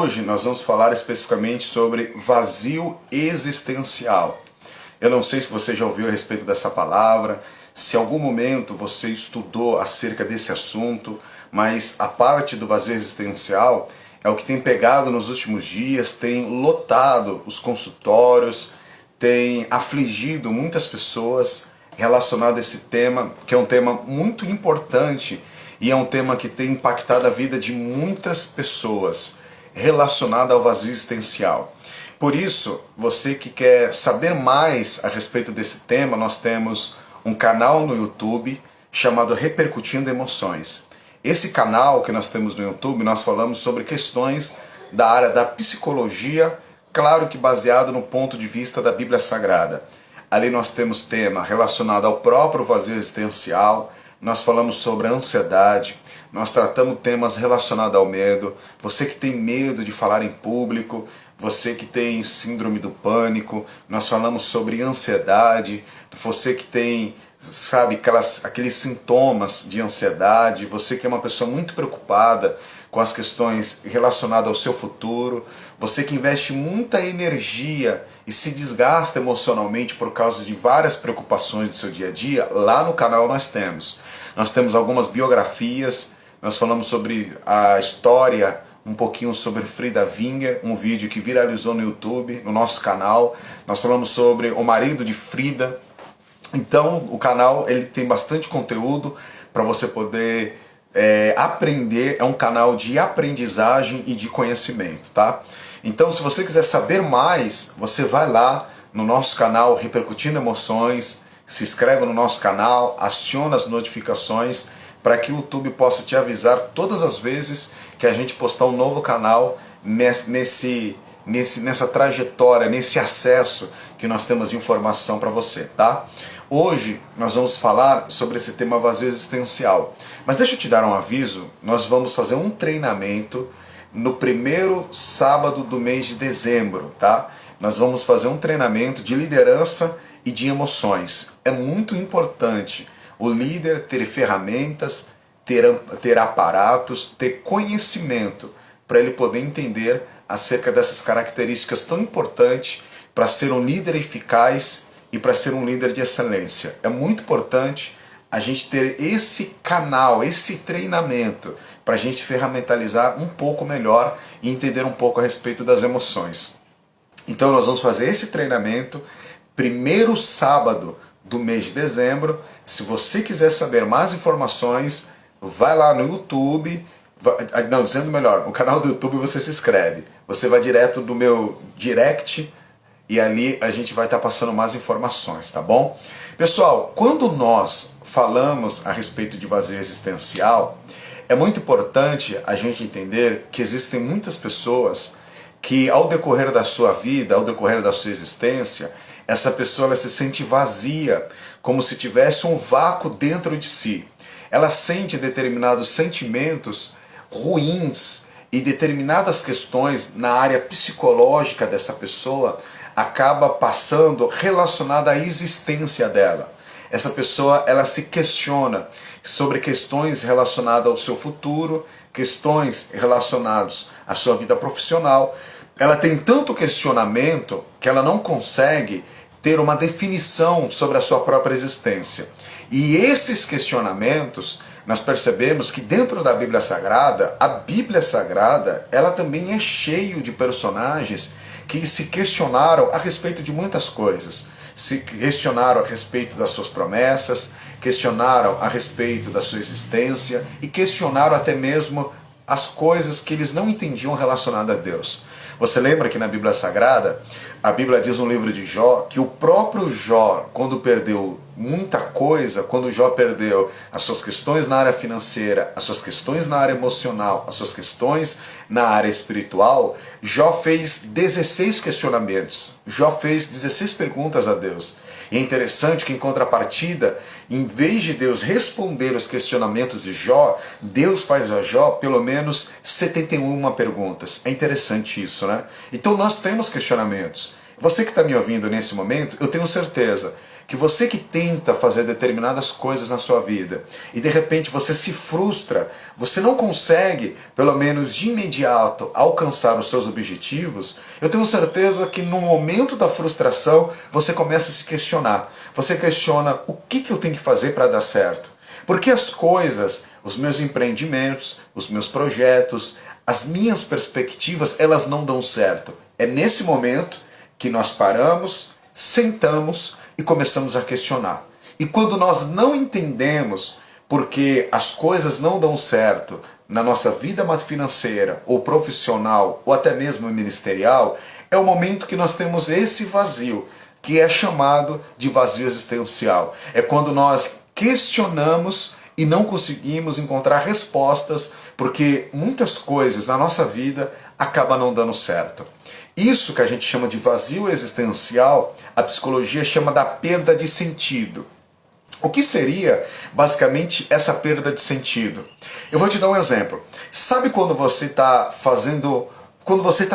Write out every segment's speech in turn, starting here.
Hoje nós vamos falar especificamente sobre vazio existencial. Eu não sei se você já ouviu a respeito dessa palavra, se em algum momento você estudou acerca desse assunto, mas a parte do vazio existencial é o que tem pegado nos últimos dias, tem lotado os consultórios, tem afligido muitas pessoas relacionado a esse tema, que é um tema muito importante e é um tema que tem impactado a vida de muitas pessoas, relacionado ao vazio existencial. Por isso, você que quer saber mais a respeito desse tema, nós temos um canal no YouTube chamado Repercutindo Emoções. Esse canal que nós temos no YouTube, nós falamos sobre questões da área da psicologia, claro que baseado no ponto de vista da Bíblia Sagrada. Ali nós temos tema relacionado ao próprio vazio existencial, nós falamos sobre a ansiedade, nós tratamos temas relacionados ao medo, você que tem medo de falar em público, você que tem síndrome do pânico, nós falamos sobre ansiedade, você que tem, sabe, aqueles sintomas de ansiedade, você que é uma pessoa muito preocupada com as questões relacionadas ao seu futuro, você que investe muita energia e se desgasta emocionalmente por causa de várias preocupações do seu dia a dia, lá no canal nós temos. Nós temos algumas biografias, nós falamos sobre a história, um pouquinho sobre Frida Winger, um vídeo que viralizou no YouTube, no nosso canal. Nós falamos sobre o marido de Frida. Então o canal ele tem bastante conteúdo para você poder aprender, é um canal de aprendizagem e de conhecimento, tá? Então se você quiser saber mais, você vai lá no nosso canal Repercutindo Emoções, se inscreve no nosso canal, aciona as notificações para que o YouTube possa te avisar todas as vezes que a gente postar um novo canal nessa trajetória, nesse acesso que nós temos de informação para você, tá? Hoje nós vamos falar sobre esse tema vazio existencial. Mas deixa eu te dar um aviso, nós vamos fazer um treinamento no primeiro sábado do mês de dezembro, tá? Nós vamos fazer um treinamento de liderança e de emoções. É muito importante o líder ter ferramentas, ter aparatos, ter conhecimento para ele poder entender acerca dessas características tão importantes para ser um líder eficaz e para ser um líder de excelência. É muito importante a gente ter esse canal, esse treinamento, para a gente ferramentalizar um pouco melhor e entender um pouco a respeito das emoções. Então nós vamos fazer esse treinamento primeiro sábado do mês de dezembro. Se você quiser saber mais informações, vai lá no YouTube, não, dizendo melhor, no canal do YouTube você se inscreve. Você vai direto do meu direct e ali a gente vai estar passando mais informações, tá bom? Pessoal, quando nós falamos a respeito de vazio existencial, é muito importante a gente entender que existem muitas pessoas que ao decorrer da sua vida, ao decorrer da sua existência, essa pessoa ela se sente vazia, como se tivesse um vácuo dentro de si. Ela sente determinados sentimentos ruins e determinadas questões na área psicológica dessa pessoa acaba passando relacionada à existência dela. Essa pessoa ela se questiona sobre questões relacionadas ao seu futuro, questões relacionadas à sua vida profissional. Ela tem tanto questionamento que ela não consegue ter uma definição sobre a sua própria existência. E esses questionamentos, nós percebemos que dentro da Bíblia Sagrada, a Bíblia Sagrada, ela também é cheio de personagens que se questionaram a respeito de muitas coisas. Se questionaram a respeito das suas promessas, questionaram a respeito da sua existência e questionaram até mesmo as coisas que eles não entendiam relacionadas a Deus. Você lembra que na Bíblia Sagrada, a Bíblia diz no livro de Jó, que o próprio Jó, quando perdeu muita coisa, quando Jó perdeu as suas questões na área financeira, as suas questões na área emocional, as suas questões na área espiritual, Jó fez 16 questionamentos, Jó fez 16 perguntas a Deus. E é interessante que em contrapartida, em vez de Deus responder os questionamentos de Jó, Deus faz a Jó pelo menos 71 perguntas. É interessante isso, né? Então nós temos questionamentos. Você que está me ouvindo nesse momento, eu tenho certeza que você que tenta fazer determinadas coisas na sua vida e de repente você se frustra, você não consegue, pelo menos de imediato, alcançar os seus objetivos, eu tenho certeza que no momento da frustração você começa a se questionar. Você questiona o que eu tenho que fazer para dar certo. Porque as coisas, os meus empreendimentos, os meus projetos, as minhas perspectivas, elas não dão certo. É nesse momento que nós paramos, sentamos e começamos a questionar. E quando nós não entendemos porque as coisas não dão certo na nossa vida financeira, ou profissional, ou até mesmo ministerial, é o momento que nós temos esse vazio, que é chamado de vazio existencial. É quando nós questionamos e não conseguimos encontrar respostas, porque muitas coisas na nossa vida acabam não dando certo. Isso que a gente chama de vazio existencial, a psicologia chama da perda de sentido. O que seria basicamente essa perda de sentido? Eu vou te dar um exemplo. Sabe quando você está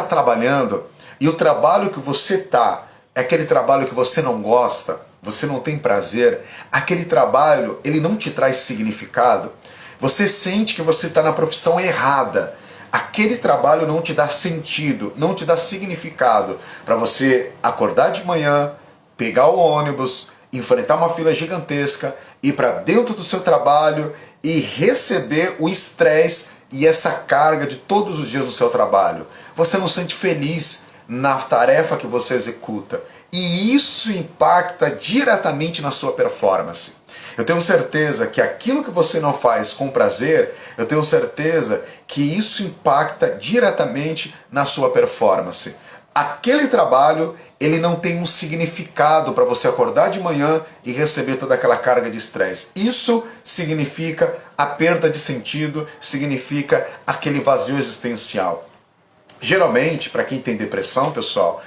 trabalhando e o trabalho que você está é aquele trabalho que você não gosta, você não tem prazer, aquele trabalho ele não te traz significado, você sente que você está na profissão errada. Aquele trabalho não te dá sentido, não te dá significado para você acordar de manhã, pegar o ônibus, enfrentar uma fila gigantesca, ir para dentro do seu trabalho e receber o estresse e essa carga de todos os dias no seu trabalho. Você não se sente feliz na tarefa que você executa e isso impacta diretamente na sua performance. Eu tenho certeza que aquilo que você não faz com prazer, eu tenho certeza que isso impacta diretamente na sua performance. Aquele trabalho, ele não tem um significado para você acordar de manhã e receber toda aquela carga de estresse. Isso significa a perda de sentido, significa aquele vazio existencial. Geralmente, para quem tem depressão, pessoal,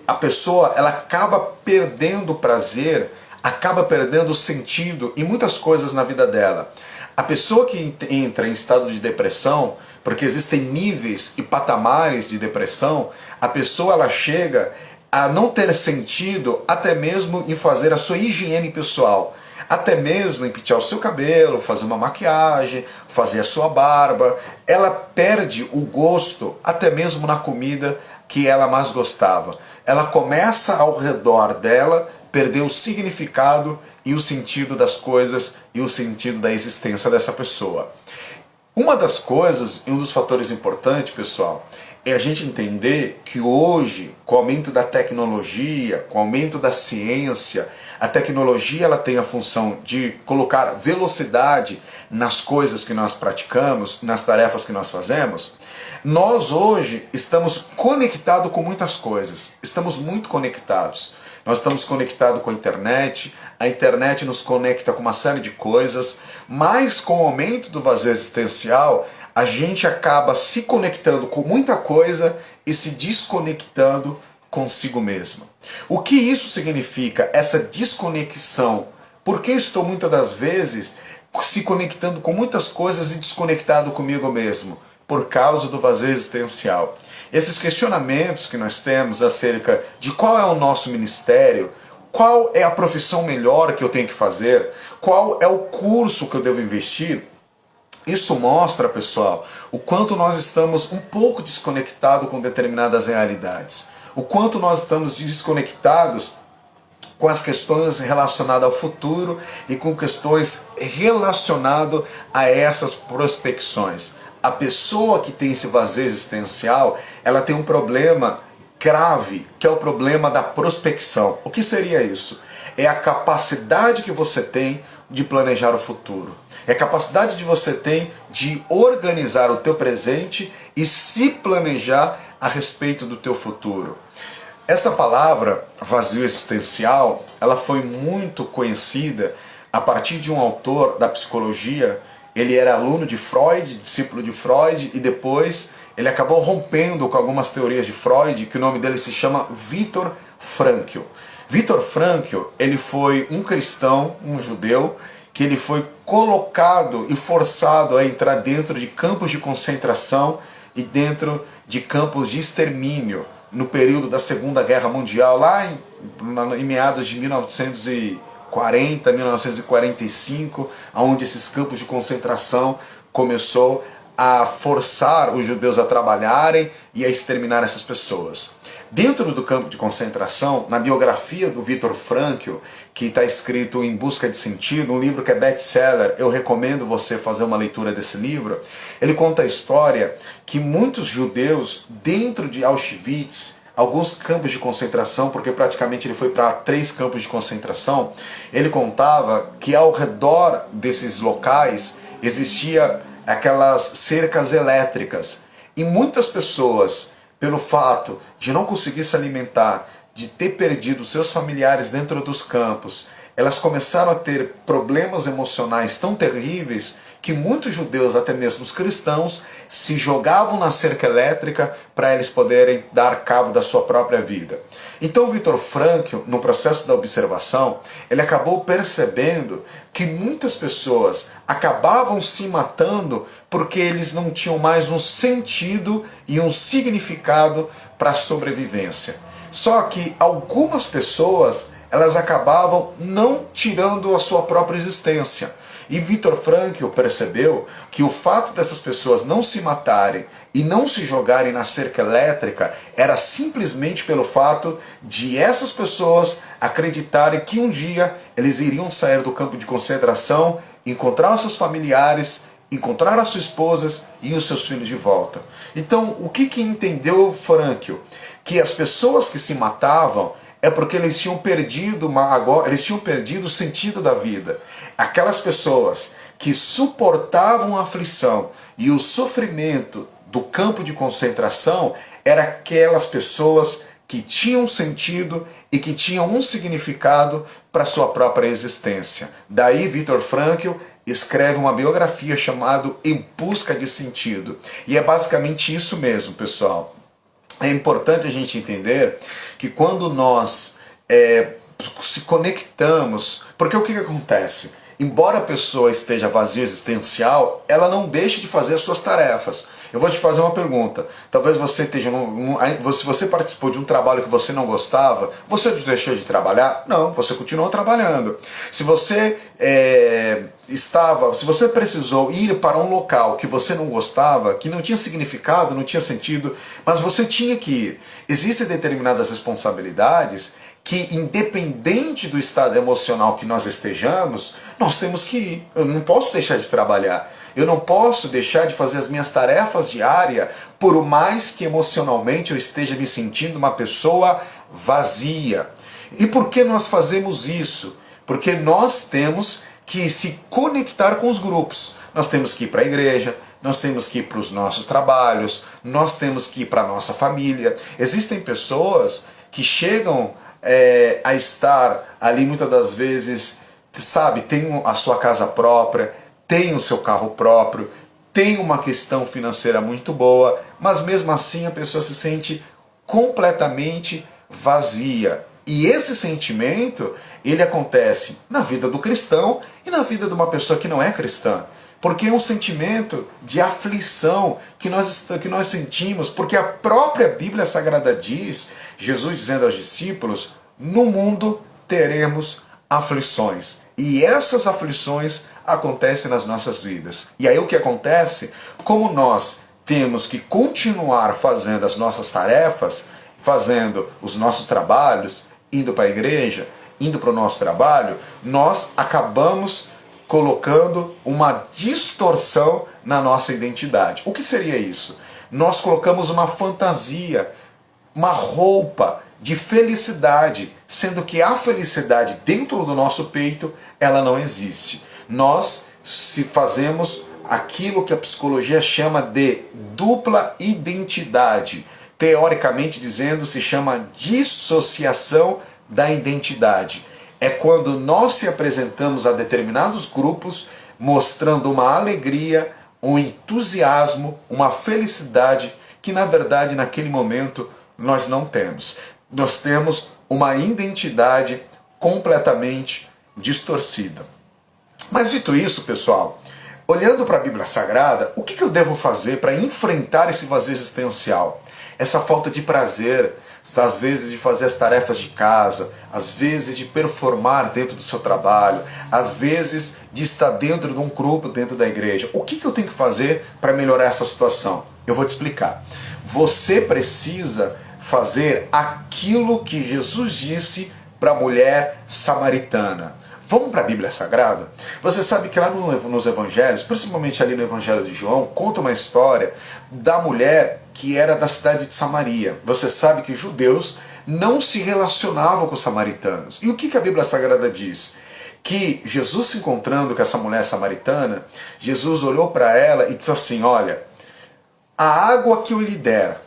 a pessoa ela acaba perdendo o prazer, acaba perdendo o sentido em muitas coisas na vida dela. A pessoa que entra em estado de depressão, porque existem níveis e patamares de depressão, a pessoa ela chega a não ter sentido até mesmo em fazer a sua higiene pessoal. Até mesmo em pentear o seu cabelo, fazer uma maquiagem, fazer a sua barba. Ela perde o gosto até mesmo na comida que ela mais gostava. Ela começa ao redor dela perder o significado e o sentido das coisas e o sentido da existência dessa pessoa. Uma das coisas e um dos fatores importantes, pessoal, é a gente entender que hoje, com o aumento da tecnologia, com o aumento da ciência, a tecnologia ela tem a função de colocar velocidade nas coisas que nós praticamos, nas tarefas que nós fazemos. Nós hoje estamos conectados com muitas coisas, estamos muito conectados. Nós estamos conectados com a internet nos conecta com uma série de coisas, mas com o aumento do vazio existencial, a gente acaba se conectando com muita coisa e se desconectando consigo mesmo. O que isso significa, essa desconexão? Por que estou muitas das vezes se conectando com muitas coisas e desconectado comigo mesmo? Por causa do vazio existencial. Esses questionamentos que nós temos acerca de qual é o nosso ministério, qual é a profissão melhor que eu tenho que fazer, qual é o curso que eu devo investir, isso mostra, pessoal, o quanto nós estamos um pouco desconectados com determinadas realidades, o quanto nós estamos desconectados com as questões relacionadas ao futuro e com questões relacionadas a essas prospecções. A pessoa que tem esse vazio existencial, ela tem um problema grave, que é o problema da prospecção. O que seria isso? É a capacidade que você tem de planejar o futuro. É a capacidade que você tem de organizar o teu presente e se planejar a respeito do teu futuro. Essa palavra, vazio existencial, ela foi muito conhecida a partir de um autor da psicologia. Ele era aluno de Freud, discípulo de Freud, e depois ele acabou rompendo com algumas teorias de Freud, que o nome dele se chama Viktor Frankl. Viktor Frankl, ele foi um cristão, um judeu, que ele foi colocado e forçado a entrar dentro de campos de concentração e dentro de campos de extermínio, no período da Segunda Guerra Mundial, lá em meados de 1940, 1945, onde esses campos de concentração começou a forçar os judeus a trabalharem e a exterminar essas pessoas. Dentro do campo de concentração, na biografia do Viktor Frankl, que está escrito Em Busca de Sentido, um livro que é best-seller, eu recomendo você fazer uma leitura desse livro, ele conta a história que muitos judeus dentro de Auschwitz, alguns campos de concentração, porque praticamente ele foi para 3 campos de concentração, ele contava que ao redor desses locais existia aquelas cercas elétricas. E muitas pessoas, pelo fato de não conseguir se alimentar, de ter perdido seus familiares dentro dos campos, elas começaram a ter problemas emocionais tão terríveis que muitos judeus, até mesmo os cristãos, se jogavam na cerca elétrica para eles poderem dar cabo da sua própria vida. Então Viktor Frankl, no processo da observação, ele acabou percebendo que muitas pessoas acabavam se matando porque eles não tinham mais um sentido e um significado para a sobrevivência. Só que algumas pessoas, elas acabavam não tirando a sua própria existência. E Viktor Frankl percebeu que o fato dessas pessoas não se matarem e não se jogarem na cerca elétrica era simplesmente pelo fato de essas pessoas acreditarem que um dia eles iriam sair do campo de concentração, encontrar os seus familiares, encontrar as suas esposas e os seus filhos de volta. Então, o que entendeu Frankl? Que as pessoas que se matavam é porque eles tinham perdido o sentido da vida. Aquelas pessoas que suportavam a aflição e o sofrimento do campo de concentração eram aquelas pessoas que tinham sentido e que tinham um significado para sua própria existência. Daí Viktor Frankl escreve uma biografia chamada Em Busca de Sentido. E é basicamente isso mesmo, pessoal. É importante a gente entender que quando nós se conectamos, porque o que acontece? Embora a pessoa esteja vazia existencial, ela não deixa de fazer as suas tarefas. Eu vou te fazer uma pergunta. Talvez você esteja se você participou de um trabalho que você não gostava, você deixou de trabalhar? Não, você continuou trabalhando. Se você se você precisou ir para um local que você não gostava, que não tinha significado, não tinha sentido, mas você tinha que ir. Existem determinadas responsabilidades que, independente do estado emocional que nós estejamos, nós temos que ir. Eu não posso deixar de trabalhar. Eu não posso deixar de fazer as minhas tarefas diárias, por mais que emocionalmente eu esteja me sentindo uma pessoa vazia. E por que nós fazemos isso? Porque nós temos que se conectar com os grupos. Nós temos que ir para a igreja, nós temos que ir para os nossos trabalhos, nós temos que ir para a nossa família. Existem pessoas que chegam a estar ali muitas das vezes, sabe, tem a sua casa própria, tem o seu carro próprio, tem uma questão financeira muito boa, mas mesmo assim a pessoa se sente completamente vazia. E esse sentimento, ele acontece na vida do cristão e na vida de uma pessoa que não é cristã. Porque é um sentimento de aflição que nós sentimos, porque a própria Bíblia Sagrada diz, Jesus dizendo aos discípulos, no mundo teremos aflições. E essas aflições acontecem nas nossas vidas. E aí o que acontece? Como nós temos que continuar fazendo as nossas tarefas, fazendo os nossos trabalhos, indo para a igreja, indo para o nosso trabalho, nós acabamos colocando uma distorção na nossa identidade. O que seria isso? Nós colocamos uma fantasia, uma roupa de felicidade, sendo que a felicidade dentro do nosso peito, ela não existe. Nós se fazemos aquilo que a psicologia chama de dupla identidade. Teoricamente dizendo, se chama dissociação da identidade. É quando nós se apresentamos a determinados grupos, mostrando uma alegria, um entusiasmo, uma felicidade, que na verdade naquele momento nós não temos. Nós temos uma identidade completamente distorcida. Mas dito isso, pessoal, olhando para a Bíblia Sagrada, o que eu devo fazer para enfrentar esse vazio existencial? essa falta de prazer, às vezes de fazer as tarefas de casa, às vezes de performar dentro do seu trabalho, às vezes de estar dentro de um grupo dentro da igreja. O que eu tenho que fazer para melhorar essa situação? Eu vou te explicar. Você precisa fazer aquilo que Jesus disse para a mulher samaritana. Vamos para a Bíblia Sagrada? Você sabe que lá nos evangelhos, principalmente ali no Evangelho de João, conta uma história da mulher que era da cidade de Samaria. Você sabe que os judeus não se relacionavam com os samaritanos. E o que a Bíblia Sagrada diz? Que Jesus, se encontrando com essa mulher samaritana, Jesus olhou para ela e disse assim: olha, a água que eu lhe der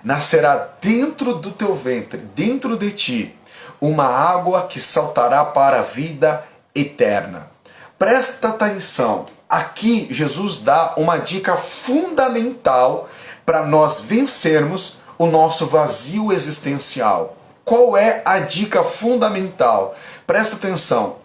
nascerá dentro do teu ventre, dentro de ti, uma água que saltará para a vida eterna. Presta atenção, aqui Jesus dá uma dica fundamental para nós vencermos o nosso vazio existencial. Qual é a dica fundamental? Presta atenção,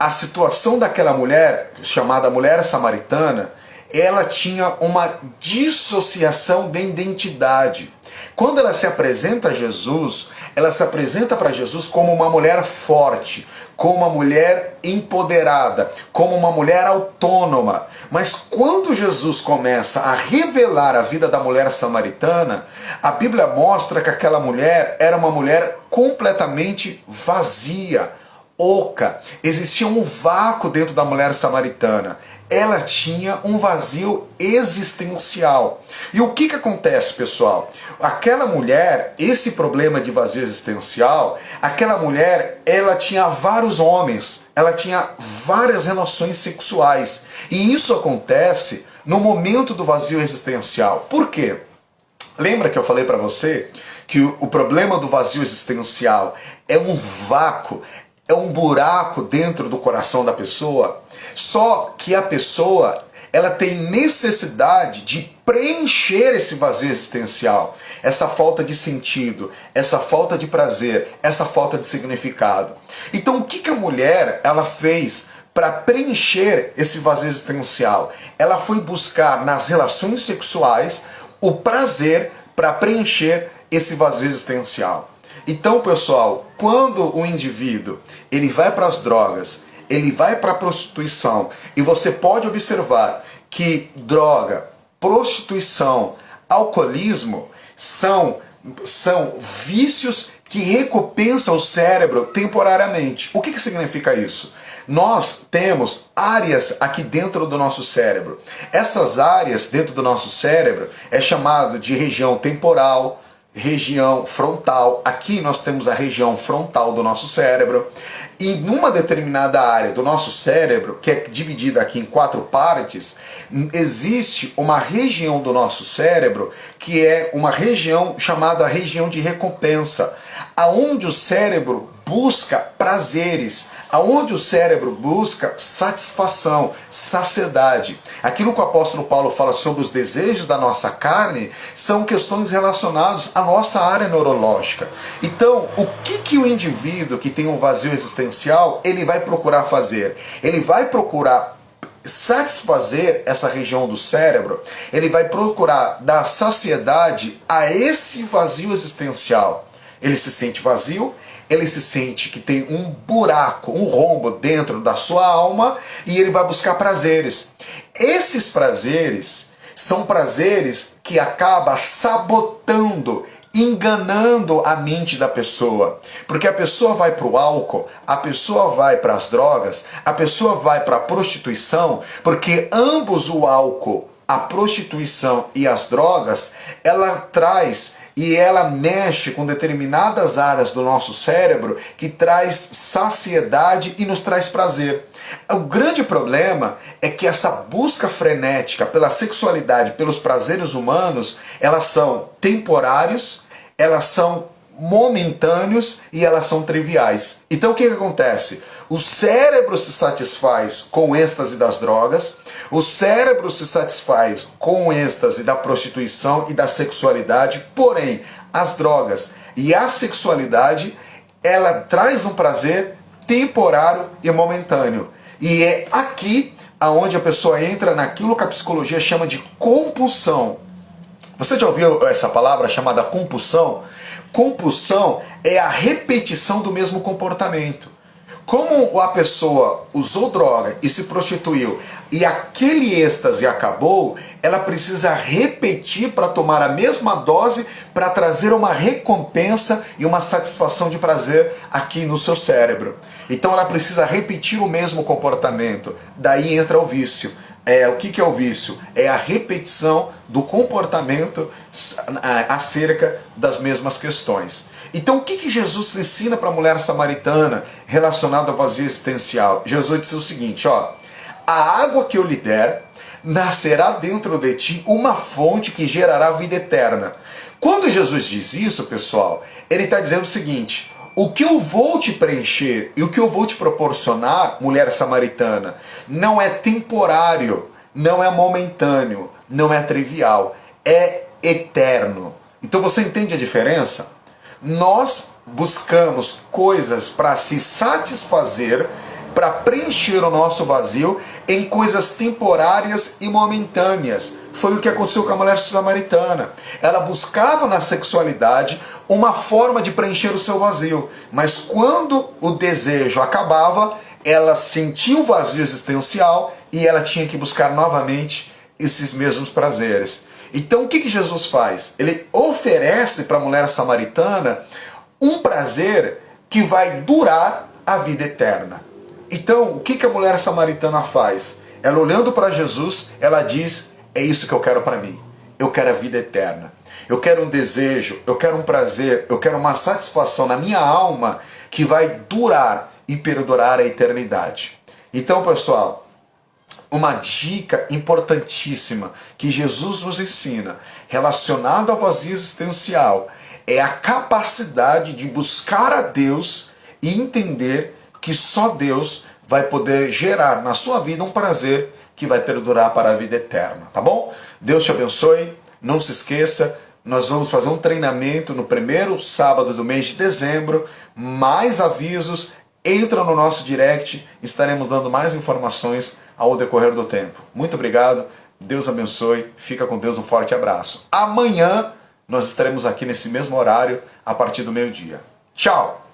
a situação daquela mulher, chamada mulher samaritana, ela tinha uma dissociação de identidade. Quando ela se apresenta a Jesus, ela se apresenta para Jesus como uma mulher forte, como uma mulher empoderada, como uma mulher autônoma. Mas quando Jesus começa a revelar a vida da mulher samaritana, a Bíblia mostra que aquela mulher era uma mulher completamente vazia, oca. Existia um vácuo dentro da mulher samaritana. Ela tinha um vazio existencial. E o que acontece, pessoal? Aquela mulher, esse problema de vazio existencial, aquela mulher, ela tinha vários homens, ela tinha várias relações sexuais. E isso acontece no momento do vazio existencial. Por quê? Lembra que eu falei para você que o problema do vazio existencial é um vácuo, é um buraco dentro do coração da pessoa? Só que a pessoa, ela tem necessidade de preencher esse vazio existencial, essa falta de sentido, essa falta de prazer, essa falta de significado. Então o que a mulher ela fez para preencher esse vazio existencial? Ela foi buscar nas relações sexuais o prazer para preencher esse vazio existencial. Então, pessoal, quando o indivíduo ele vai para as drogas, ele vai para a prostituição, e você pode observar que droga, prostituição, alcoolismo são vícios que recompensam o cérebro temporariamente. O que significa isso? Nós temos áreas aqui dentro do nosso cérebro. Essas áreas dentro do nosso cérebro é chamado de região temporal, região frontal. Aqui nós temos a região frontal do nosso cérebro, e numa determinada área do nosso cérebro, que é dividida aqui em 4 partes, existe uma região do nosso cérebro que é uma região chamada região de recompensa, aonde o cérebro busca prazeres, aonde o cérebro busca satisfação, saciedade. Aquilo que o apóstolo Paulo fala sobre os desejos da nossa carne são questões relacionadas à nossa área neurológica. Então, o que o indivíduo que tem um vazio existencial, ele vai procurar fazer? Ele vai procurar satisfazer essa região do cérebro, ele vai procurar dar saciedade a esse vazio existencial. Ele se sente vazio, ele se sente que tem um buraco, um rombo dentro da sua alma, e ele vai buscar prazeres. Esses prazeres são prazeres que acabam sabotando, enganando a mente da pessoa. Porque a pessoa vai para o álcool, a pessoa vai para as drogas, a pessoa vai para a prostituição, porque ambos, o álcool, a prostituição e as drogas, ela traz e ela mexe com determinadas áreas do nosso cérebro que traz saciedade e nos traz prazer. O grande problema é que essa busca frenética pela sexualidade, pelos prazeres humanos, elas são temporários, elas são momentâneos e elas são triviais. Então o que acontece? O cérebro se satisfaz com o êxtase das drogas, o cérebro se satisfaz com o êxtase da prostituição e da sexualidade, porém as drogas e a sexualidade, ela traz um prazer temporário e momentâneo. E é aqui aonde a pessoa entra naquilo que a psicologia chama de compulsão. Você já ouviu essa palavra chamada compulsão? Compulsão é a repetição do mesmo comportamento. Como a pessoa usou droga e se prostituiu e aquele êxtase acabou, ela precisa repetir para tomar a mesma dose para trazer uma recompensa e uma satisfação de prazer aqui no seu cérebro. Então ela precisa repetir o mesmo comportamento. Daí entra o vício. O que é o vício? É a repetição do comportamento acerca das mesmas questões. Então o que Jesus ensina para a mulher samaritana relacionado ao vazio existencial? Jesus disse o seguinte, ó: a água que eu lhe der, nascerá dentro de ti uma fonte que gerará vida eterna. Quando Jesus diz isso, pessoal, ele está dizendo o seguinte: o que eu vou te preencher e o que eu vou te proporcionar, mulher samaritana, não é temporário, não é momentâneo, não é trivial, é eterno. Então você entende a diferença? Nós buscamos coisas para se satisfazer, para preencher o nosso vazio em coisas temporárias e momentâneas. Foi o que aconteceu com a mulher samaritana. Ela buscava na sexualidade uma forma de preencher o seu vazio, mas quando o desejo acabava, ela sentia o vazio existencial e ela tinha que buscar novamente esses mesmos prazeres. Então o que Jesus faz? Ele oferece para a mulher samaritana um prazer que vai durar a vida eterna. Então, o que a mulher samaritana faz? Ela olhando para Jesus, ela diz: é isso que eu quero para mim. Eu quero a vida eterna. Eu quero um desejo, eu quero um prazer, eu quero uma satisfação na minha alma que vai durar e perdurar a eternidade. Então, pessoal, uma dica importantíssima que Jesus nos ensina relacionada ao vazio existencial é a capacidade de buscar a Deus e entender que só Deus vai poder gerar na sua vida um prazer que vai perdurar para a vida eterna, tá bom? Deus te abençoe, não se esqueça, nós vamos fazer um treinamento no primeiro sábado do mês de dezembro, mais avisos, entra no nosso direct, estaremos dando mais informações ao decorrer do tempo. Muito obrigado, Deus abençoe, fica com Deus, um forte abraço. Amanhã nós estaremos aqui nesse mesmo horário, a partir do meio-dia. Tchau!